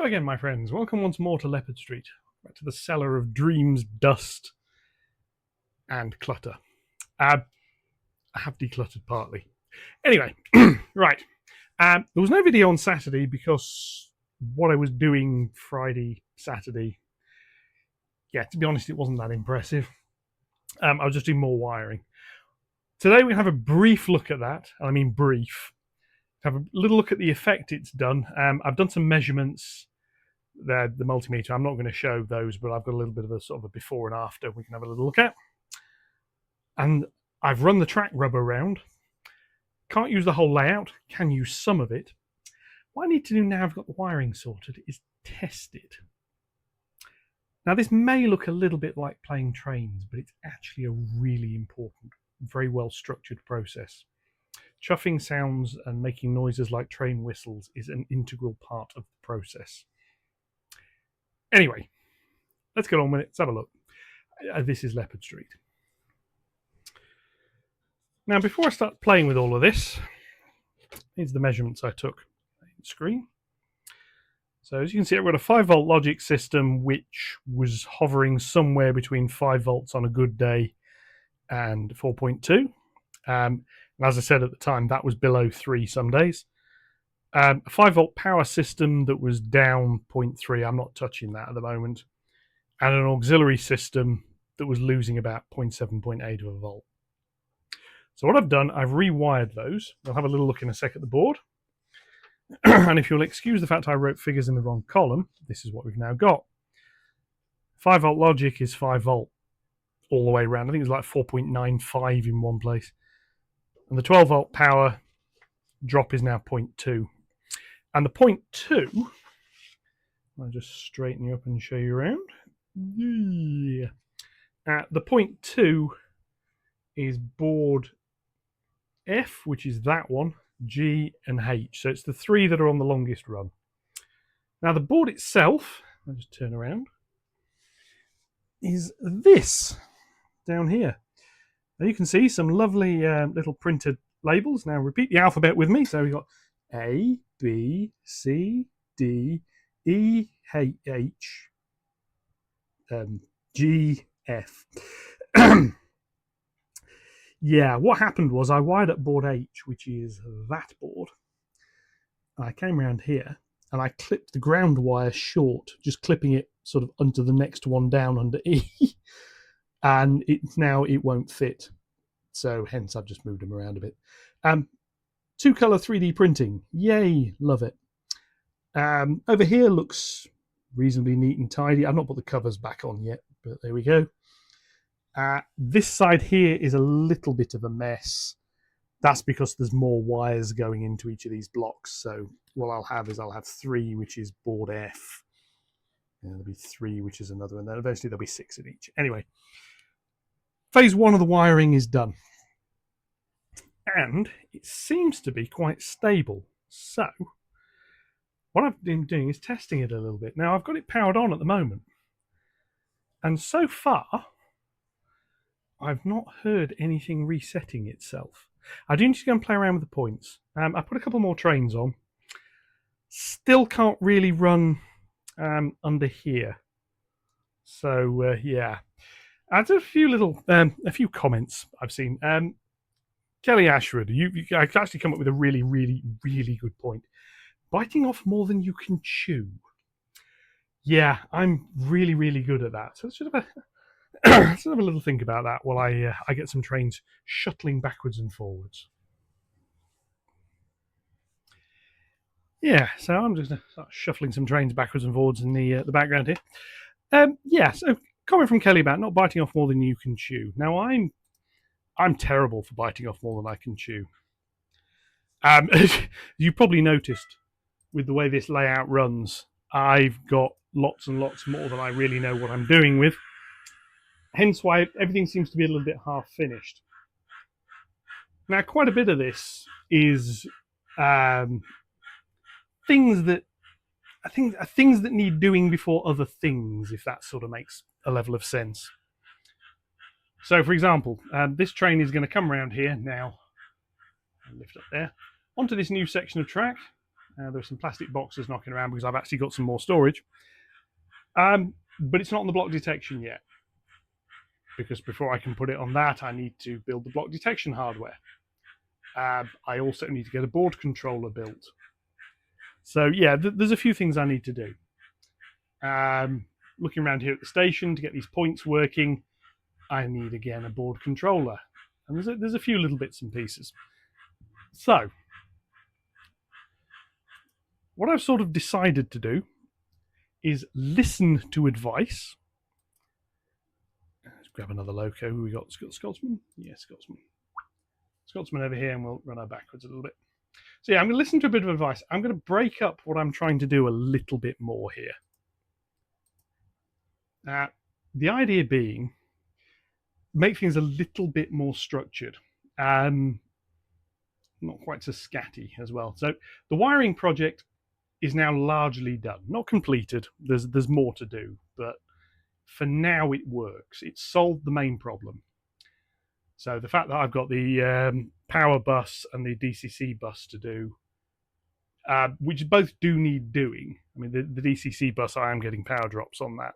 Hello again, my friends. Welcome once more to Leopard Street, back to the cellar of dreams, dust, and clutter. I have decluttered partly. Anyway, right. There was no video on Saturday because what I was doing Friday, Saturday, yeah, to be honest, it wasn't that impressive. I was just doing more wiring. Today we have a brief look at that. I mean brief. Have a little look at the effect it's done. I've done some measurements. The multimeter, I'm not going to show those, but I've got a little bit of a sort of a before and after we can have a little look at. And I've run the track rubber around. Can't use the whole layout, can use some of it. What I need to do now I've got the wiring sorted is test it. Now this may look a little bit like playing trains, but it's actually a really important, very well structured process. Chuffing sounds and making noises like train whistles is an integral part of the process. Anyway, let's get on with it. Let's have a look. This is Leopard Street. Now, before I start playing with all of this, here's the measurements I took on the screen. So as you can see, I've got a 5-volt logic system which was hovering somewhere between 5 volts on a good day and 4.2. And as I said at the time, that was below 3 some days. A 5-volt power system that was down 0.3. I'm not touching that at the moment. And an auxiliary system that was losing about 0.7, 0.8 of a volt. So what I've done, I've rewired those. I'll have a little look in a sec at the board. And if you'll excuse the fact I wrote figures in the wrong column, this is what we've now got. 5-volt logic is 5 volt all the way around. I think it's like 4.95 in one place. And the 12-volt power drop is now 0.2. And the 0.2, I'll just straighten you up and show you around. Yeah. The 0.2 is board F, which is that one, G and H. So it's the 3 that are on the longest run. Now the board itself, I'll just turn around, is this down here. Now you can see some lovely little printed labels. Now repeat the alphabet with me. So we've got A, B, C, D, E, H, G, F. Yeah, what happened was I wired up board H, which is that board. And I came around here and I clipped the ground wire short, just clipping it sort of under the next one down under E. And it won't fit. So hence I've just moved them around a bit. 2-color 3D printing. Yay, love it. Over here looks reasonably neat and tidy. I've not put the covers back on yet, but there we go. This side here is a little bit of a mess. That's because there's more wires going into each of these blocks. So what I'll have 3, which is board F. And there'll be 3, which is another, and then eventually there'll be 6 in each. Anyway, phase 1 of the wiring is done. And it seems to be quite stable. So what I've been doing is testing it a little bit. Now I've got it powered on at the moment. And so far, I've not heard anything resetting itself. I do need to go and play around with the points. I put a couple more trains on. Still can't really run under here. So yeah. I did a few comments I've seen. Kelly Ashford, you actually come up with a really, really, really good point. Biting off more than you can chew. Yeah, I'm really, really good at that. So let's just have a little think about that while I get some trains shuttling backwards and forwards. Yeah, so I'm just going to start shuffling some trains backwards and forwards in the background here. Yeah, so comment from Kelly about not biting off more than you can chew. Now I'm terrible for biting off more than I can chew. You probably noticed with the way this layout runs, I've got lots and lots more than I really know what I'm doing with. Hence why everything seems to be a little bit half finished. Now, quite a bit of this is things that need doing before other things, if that sort of makes a level of sense. So, for example, this train is going to come around here now, lift up there, onto this new section of track. There's some plastic boxes knocking around because I've actually got some more storage. But it's not on the block detection yet, because before I can put it on that, I need to build the block detection hardware. I also need to get a board controller built. So yeah, there's a few things I need to do. Looking around here at the station to get these points working, I need again a board controller, and there's a few little bits and pieces. So what I've sort of decided to do is listen to advice. Let's grab another loco. Who we got? Scotsman? Yeah, Scotsman. Scotsman over here, and we'll run her backwards a little bit. So yeah, I'm going to listen to a bit of advice. I'm going to break up what I'm trying to do a little bit more here. The idea being, make things a little bit more structured. Not quite so scatty as well. So the wiring project is now largely done. Not completed. There's more to do, but for now it works. It's solved the main problem. So the fact that I've got the power bus and the DCC bus to do, which both do need doing. I mean, the DCC bus, I am getting power drops on that.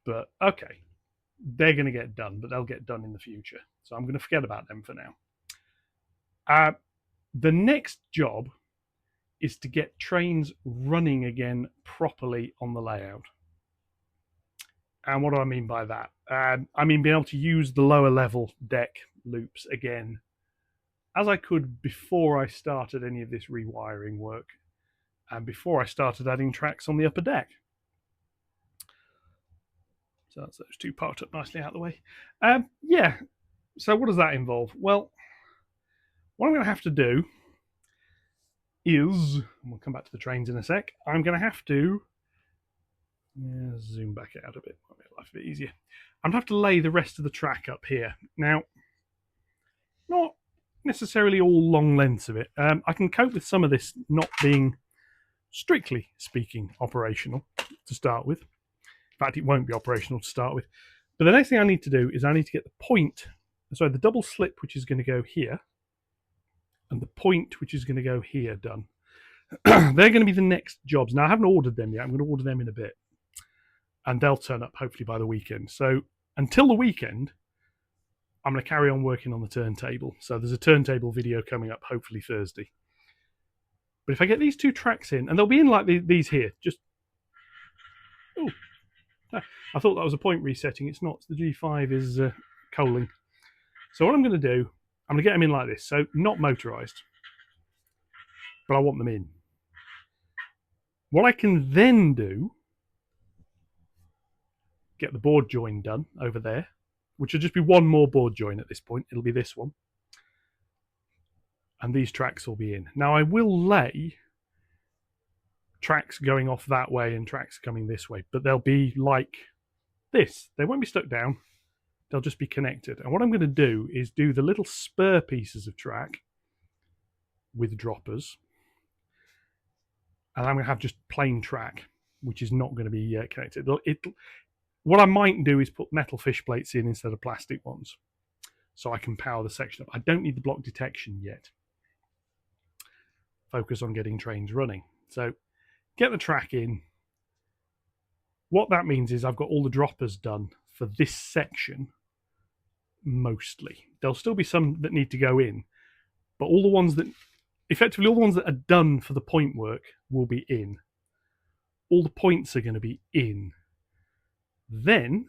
But okay, they're going to get done, but they'll get done in the future. So I'm going to forget about them for now. The next job is to get trains running again properly on the layout. And what do I mean by that? I mean being able to use the lower level deck loops again, as I could before I started any of this rewiring work, and before I started adding tracks on the upper deck. So that's those two parked up nicely out of the way. Yeah, so what does that involve? Well, what I'm going to have to do is, and we'll come back to the trains in a sec, I'm going to have to zoom back out a bit, might make life a bit easier. I'm going to have to lay the rest of the track up here. Now, not necessarily all long lengths of it. I can cope with some of this not being, strictly speaking, operational to start with. In fact, it won't be operational to start with. But the next thing I need to do is I need to get the point, sorry, the double slip, which is going to go here, and the point, which is going to go here, done. They're going to be the next jobs. Now, I haven't ordered them yet. I'm going to order them in a bit. And they'll turn up hopefully by the weekend. So until the weekend, I'm going to carry on working on the turntable. So there's a turntable video coming up hopefully Thursday. But if I get these two tracks in, and they'll be in like these here, just... Oh, I thought that was a point resetting. It's not. The G5 is coaling. So what I'm going to do, I'm going to get them in like this. So not motorised, but I want them in. What I can then do, get the board join done over there, which will just be one more board join at this point. It'll be this one. And these tracks will be in. Now I will lay tracks going off that way and tracks coming this way, but they'll be like this. They won't be stuck down. They'll just be connected. And what I'm going to do is do the little spur pieces of track with droppers. And I'm going to have just plain track, which is not going to be connected. What I might do is put metal fish plates in instead of plastic ones, so I can power the section up. I don't need the block detection yet. Focus on getting trains running. So get the track in. What that means is I've got all the droppers done for this section, mostly. There'll still be some that need to go in, but all the ones that, effectively all the ones that are done for the point work will be in. All the points are going to be in. Then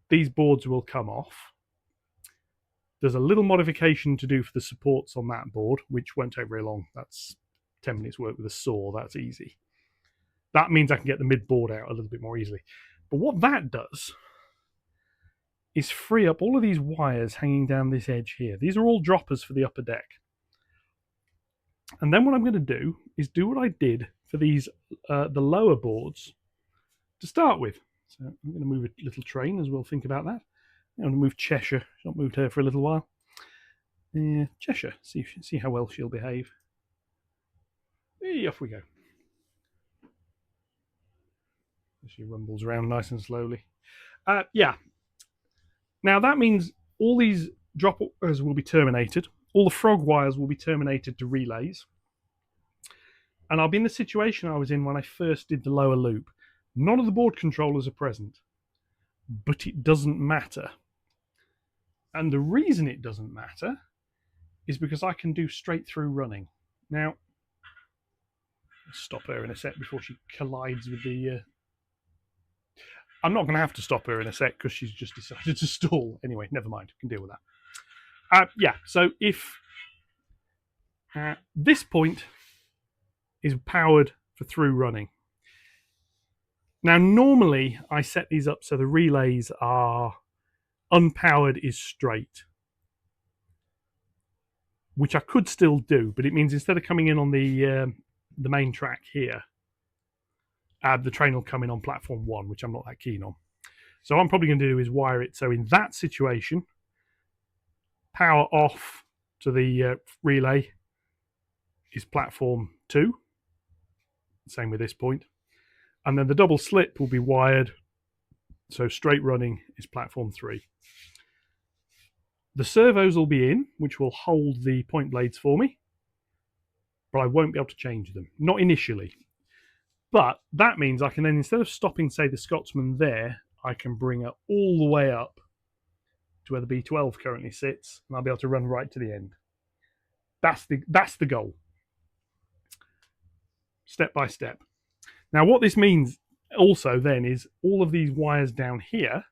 these boards will come off. There's a little modification to do for the supports on that board, which won't take very long. That's 10 minutes work with a saw. That's easy. That means I can get the mid board out a little bit more easily. But what that does is free up all of these wires hanging down this edge here. These are all droppers for the upper deck. And then what I'm going to do is do what I did for these the lower boards to start with. So I'm going to move a little train as well. Think about that. I'm going to move Cheshire. She's not moved her for a little while. Cheshire. See how well she'll behave. Hey, off we go. She rumbles around nice and slowly. Yeah. Now that means all these droppers will be terminated. All the frog wires will be terminated to relays. And I'll be in the situation I was in when I first did the lower loop. None of the board controllers are present, but it doesn't matter. And the reason it doesn't matter is because I can do straight through running. Now, stop her in a sec before she collides with the... I'm not going to have to stop her in a sec because she's just decided to stall. Anyway, never mind. I can deal with that. Yeah, so if this point is powered for through running. Now, normally I set these up so the relays are unpowered is straight, which I could still do, but it means instead of coming in on the main track here, the train will come in on platform 1, which I'm not that keen on. So what I'm probably going to do is wire it so in that situation, power off to the relay is platform 2. Same with this point. And then the double slip will be wired, so straight running is platform 3. The servos will be in, which will hold the point blades for me, but I won't be able to change them. Not initially. But that means I can then, instead of stopping, say, the Scotsman there, I can bring her all the way up to where the B12 currently sits, and I'll be able to run right to the end. That's the goal. Step by step. Now, what this means also then is all of these wires down here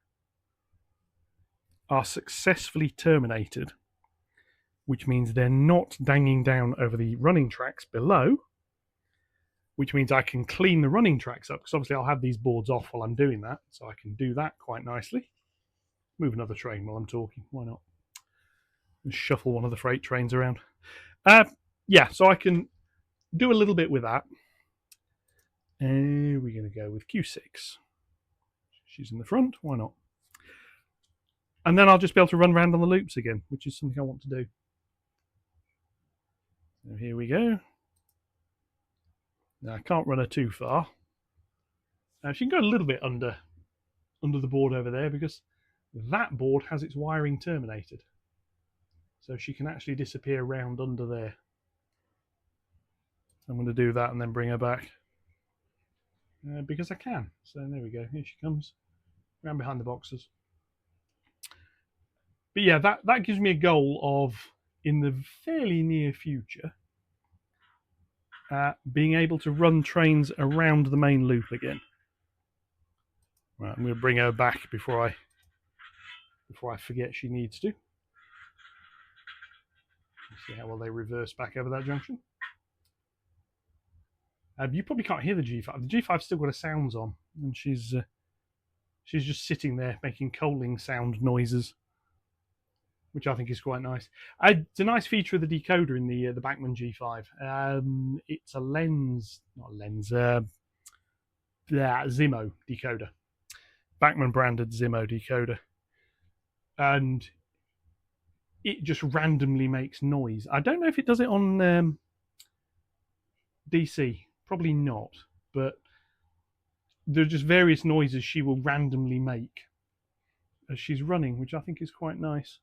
are successfully terminated, which means they're not dangling down over the running tracks below, which means I can clean the running tracks up, because obviously I'll have these boards off while I'm doing that, so I can do that quite nicely. Move another train while I'm talking, why not? And shuffle one of the freight trains around. Yeah, so I can do a little bit with that. And we're going to go with Q6. She's in the front, why not? And then I'll just be able to run around on the loops again, which is something I want to do. So here we go. Now I can't run her too far. Now she can go a little bit under the board over there, because that board has its wiring terminated. So she can actually disappear around under there. I'm going to do that and then bring her back. Because I can. So there we go. Here she comes. Around behind the boxes. But yeah, that gives me a goal of, in the fairly near future, being able to run trains around the main loop again. Right, I'm going to bring her back before I forget she needs to. Let's see how well they reverse back over that junction. You probably can't hear the G5. The G5's still got her sounds on, and she's just sitting there making coaling sound noises, which I think is quite nice. It's a nice feature of the decoder in the Bachmann G5. It's a Zimo decoder. Bachmann branded Zimo decoder. And it just randomly makes noise. I don't know if it does it on DC. Probably not. But there are just various noises she will randomly make as she's running, which I think is quite nice.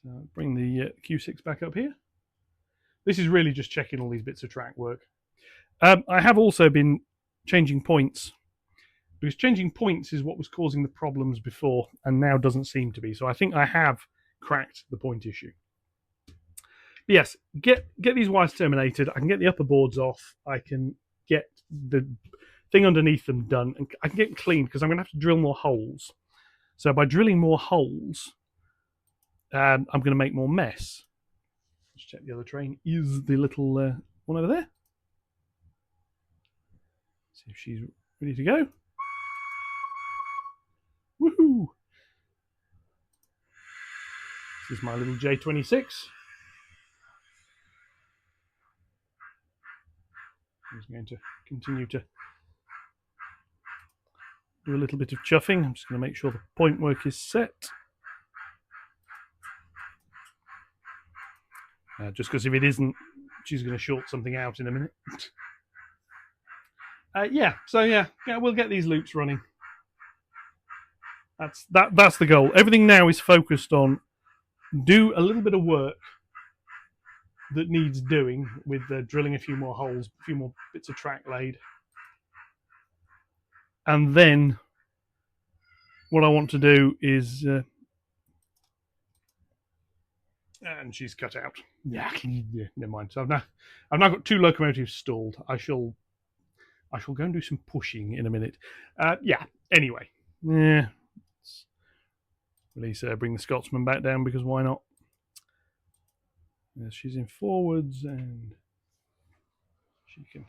So I'll bring the Q6 back up here. This is really just checking all these bits of track work. I have also been changing points, because changing points is what was causing the problems before and now doesn't seem to be. So I think I have cracked the point issue. But yes, get these wires terminated. I can get the upper boards off. I can get the thing underneath them done, and I can get them clean, because I'm going to have to drill more holes. So by drilling more holes, I'm going to make more mess. Let's check the other train. Is the little one over there? See if she's ready to go. Woohoo! This is my little J26. I'm going to continue to do a little bit of chuffing. I'm just going to make sure the point work is set. Just because if it isn't, she's going to short something out in a minute. So we'll get these loops running. That's the goal. Everything now is focused on do a little bit of work that needs doing with drilling a few more holes, a few more bits of track laid. And then what I want to do is... and she's cut out. Yeah, never mind. So I've now got 2 locomotives stalled. I shall go and do some pushing in a minute. Yeah, anyway. Yeah. Release bring the Scotsman back down, because why not? Yes, she's in forwards, and she can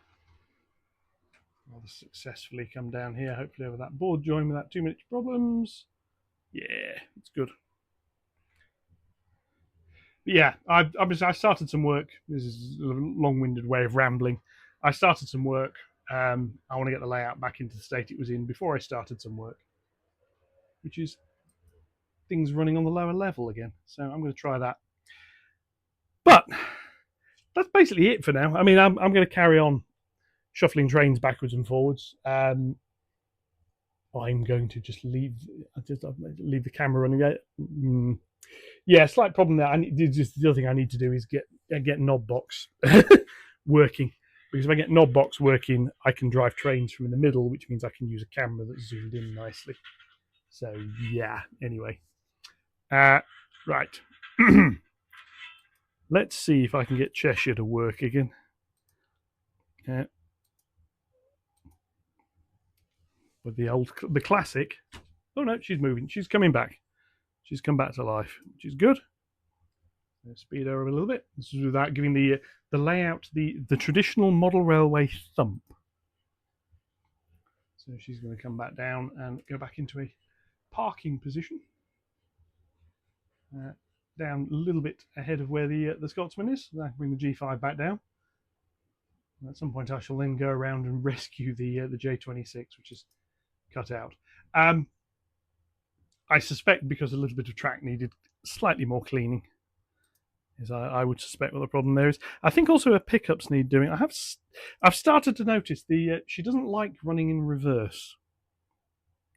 rather successfully come down here, hopefully over that board join without too many problems. Yeah, it's good. But yeah, I started some work. This is a long-winded way of rambling. I started some work. I want to get the layout back into the state it was in before I started some work, which is things running on the lower level again. So I'm going to try that. But that's basically it for now. I mean, I'm going to carry on shuffling trains backwards and forwards. I'm going to just leave the camera running. Yeah, slight problem there. The other thing I need to do is get Knobbox working, because if I get Knobbox working, I can drive trains from in the middle, which means I can use a camera that's zoomed in nicely. So yeah. Anyway, right. Let's see if I can get Cheshire to work again. With the classic. Oh no, she's moving. She's coming back. She's come back to life, which is good. Let's speed her up a little bit. This is without giving the layout the traditional model railway thump. So she's going to come back down and go back into a parking position. Down a little bit ahead of where the Scotsman is. Bring the G5 back down. And at some point, I shall then go around and rescue the J26, which is cut out. I suspect because a little bit of track needed slightly more cleaning. I would suspect what the problem there is. I think also her pickups need doing. I've started to notice she doesn't like running in reverse.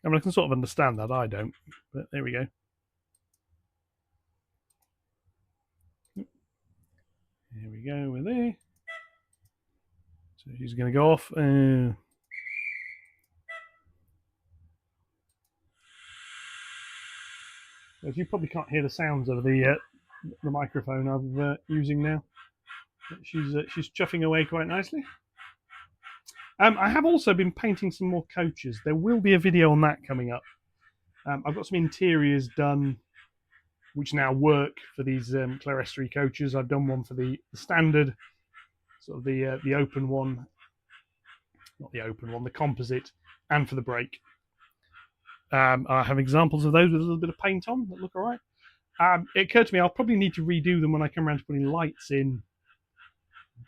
I mean, I can sort of understand that. I don't, but there we go. Here we go. We're there. So she's going to go off. As you probably can't hear the sounds of the microphone I'm using now. She's chuffing away quite nicely. I have also been painting some more coaches. There will be a video on that coming up. I've got some interiors done, which now work for these Clerestory coaches. I've done one for the standard, sort of the open one, not the open one, the composite, and for the brake. I have examples of those with a little bit of paint on that look all right. It occurred to me I'll probably need to redo them when I come around to putting lights in,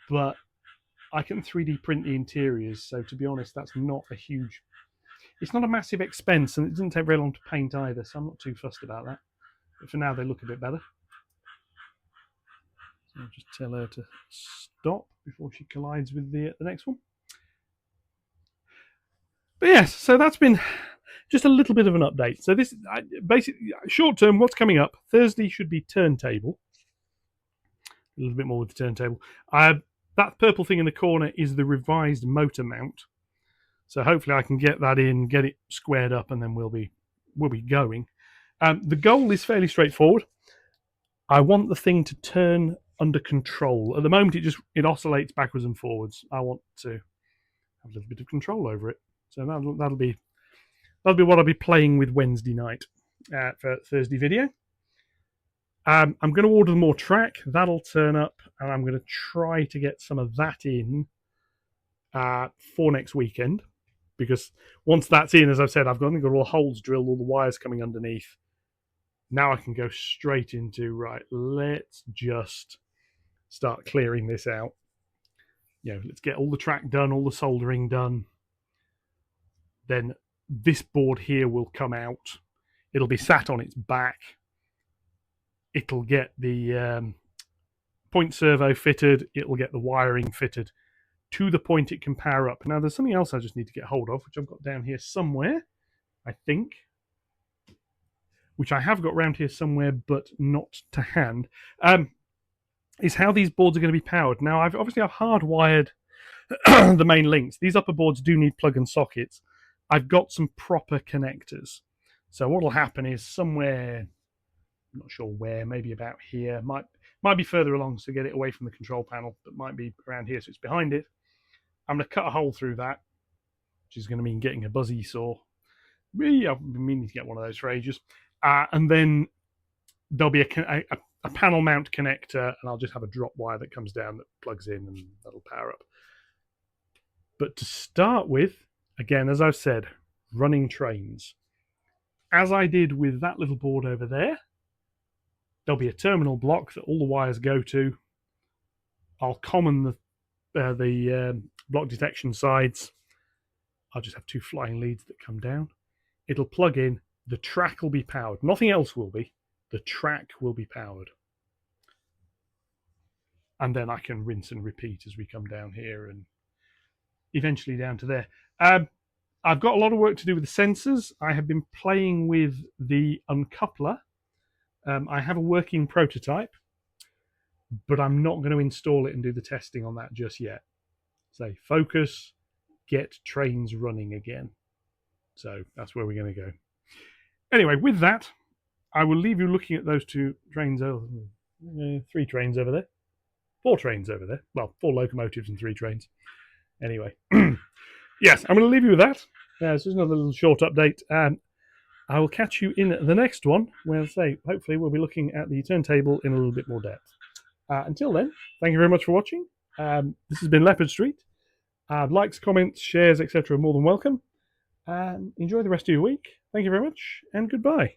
but I can 3D print the interiors, so to be honest, that's not a huge... It's not a massive expense, and it doesn't take very long to paint either, so I'm not too fussed about that. But for now, they look a bit better. So I'll just tell her to stop before she collides with the next one. But yes, so that's been just a little bit of an update. So this basically short term, what's coming up? Thursday should be turntable. A little bit more with the turntable. That purple thing in the corner is the revised motor mount. So hopefully I can get that in, get it squared up, and then we'll be going. The goal is fairly straightforward. I want the thing to turn under control. At the moment, it oscillates backwards and forwards. I want to have a little bit of control over it. So that'll be what I'll be playing with Wednesday night for Thursday video. I'm going to order more track. That'll turn up, and I'm going to try to get some of that in for next weekend. Because once that's in, as I've said, I've got all the holes drilled, all the wires coming underneath. Now I can go straight into, right, let's just start clearing this out. Let's get all the track done, all the soldering done. Then this board here will come out. It'll be sat on its back. It'll get the point servo fitted. It'll get the wiring fitted to the point it can power up. Now, there's something else I just need to get hold of, which I've got down here somewhere, I think. Which I have got around here somewhere, but not to hand. is how these boards are going to be powered. Now, I've hardwired the main links. These upper boards do need plug and sockets. I've got some proper connectors. So what will happen is somewhere, I'm not sure where, maybe about here, might be further along to get it away from the control panel, but might be around here, so it's behind it. I'm going to cut a hole through that, which is going to mean getting a buzzy saw. Really, I've been meaning to get one of those for ages. And then there'll be a panel mount connector, and I'll just have a drop wire that comes down that plugs in, and that'll power up. But to start with, again, as I've said, running trains. As I did with that little board over there, there'll be a terminal block that all the wires go to. I'll common the block detection sides. I'll just have 2 flying leads that come down. It'll plug in. The track will be powered. Nothing else will be. The track will be powered. And then I can rinse and repeat as we come down here and eventually down to there. I've got a lot of work to do with the sensors. I have been playing with the uncoupler. I have a working prototype, but I'm not going to install it and do the testing on that just yet. So focus, get trains running again. So that's where we're going to go. Anyway, with that, I will leave you looking at those 2 trains over 3 trains over there. 4 trains over there. Well, 4 locomotives and 3 trains. Anyway, yes, I'm going to leave you with that. This is another little short update. I will catch you in the next one, where I'll say, hopefully we'll be looking at the turntable in a little bit more depth. Until then, thank you very much for watching. This has been Leopard Street. Likes, comments, shares, etc. are more than welcome. Enjoy the rest of your week. Thank you very much, and goodbye.